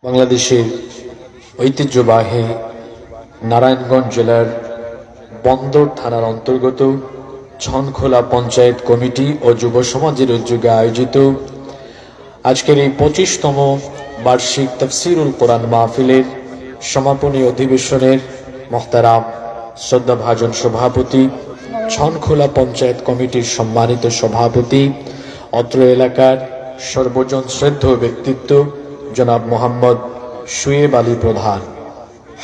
বাংলাদেশের ঐতিহ্যবাহী নারায়ণগঞ্জ জেলার বন্দর থানার অন্তর্গত ছনখোলা পঞ্চায়েত কমিটি ও যুব সমাজের উদ্যোগে আয়োজিত আজকের এই 25তম বার্ষিক তাফসিরুল কোরআন মাহফিলের সমাপনী অধিবেশনের মোহতারাম শ্রদ্ধাভাজন সভাপতি, ছনখোলা পঞ্চায়েত কমিটির সম্মানিত সভাপতি, অত্র এলাকার সর্বজন শ্রদ্ধেয় ব্যক্তিত্ব জনাব মোহাম্মদ শুয়েব আলী প্রধান,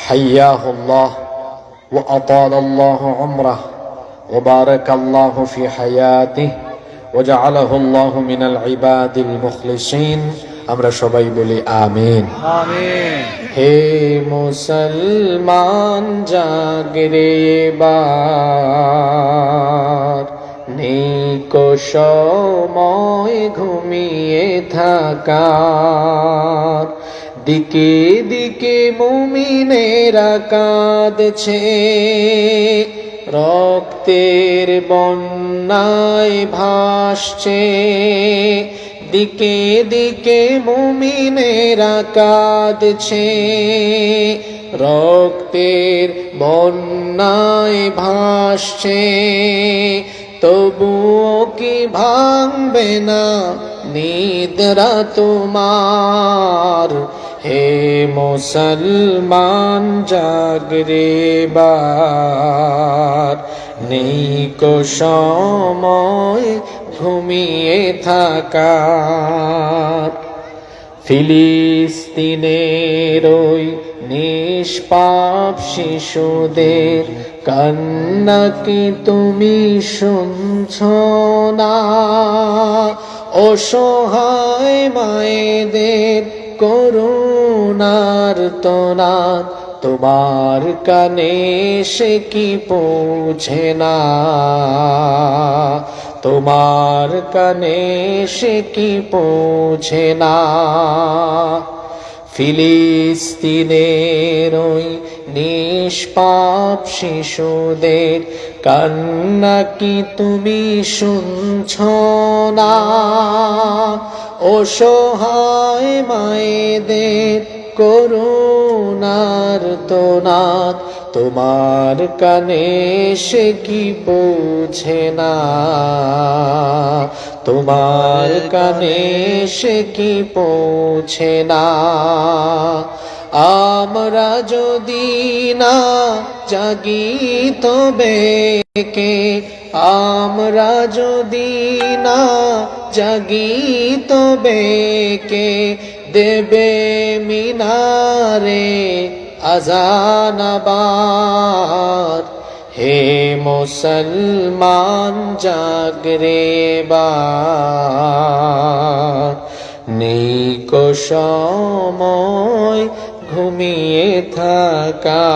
হাইয়াহুল্লাহ ওয়া আতালাল্লাহু উমরাহ ওয়া বারাকাল্লাহু ফি হায়াতিহি ওয়া জাআলাহুল্লাহু মিনাল ইবাদিল মুখলিসিন। আমরা সবাই বলি আমিন। আমিন। হে মুসলমান জাগরে এবার, নিকো সময় ঘুমিয়ে থাকার, দিকে দিকে মুমিনেরা কাঁদছে, রক্তের বন্যায় ভাসছে, দিকে দিকে মুমিনেরা কাঁদছে, রক্তের বন্যায় ভাসছে, তবুও কি ভাঙবে না নিদ্রা তোমার? হে মুসলমান জাগরে এবার, নিকো সময় ঘুমিয়ে থাকার। ফিলিস্তিনের ওই নিষ্পাপ শিশুদের কান্না কি তুমি শুনছ না? অসহায় মায়েদের করুণার আর্তনাদ তোমার কানে সে কি পৌঁছে না? তোমার কানে সে কি পৌঁছে না? ফিলিস্তিনের ওই নিষ্পাপ শিশুদের কান্না কি তুমি শুনছ না? অসহায় মায়েদের করুণার আর্তনাদ তোমার কানে সে কি পৌঁছে না? তোমার কানে সে কি পৌঁছে না? আমরা যদি না জাগি তবে কে, আমরা যদি না জাগি তবে কে দেবে মিনারে আযান আবার? হে মুসলমান জাগরে এবার, নিকো সময় ঘুমিয়ে থাকা।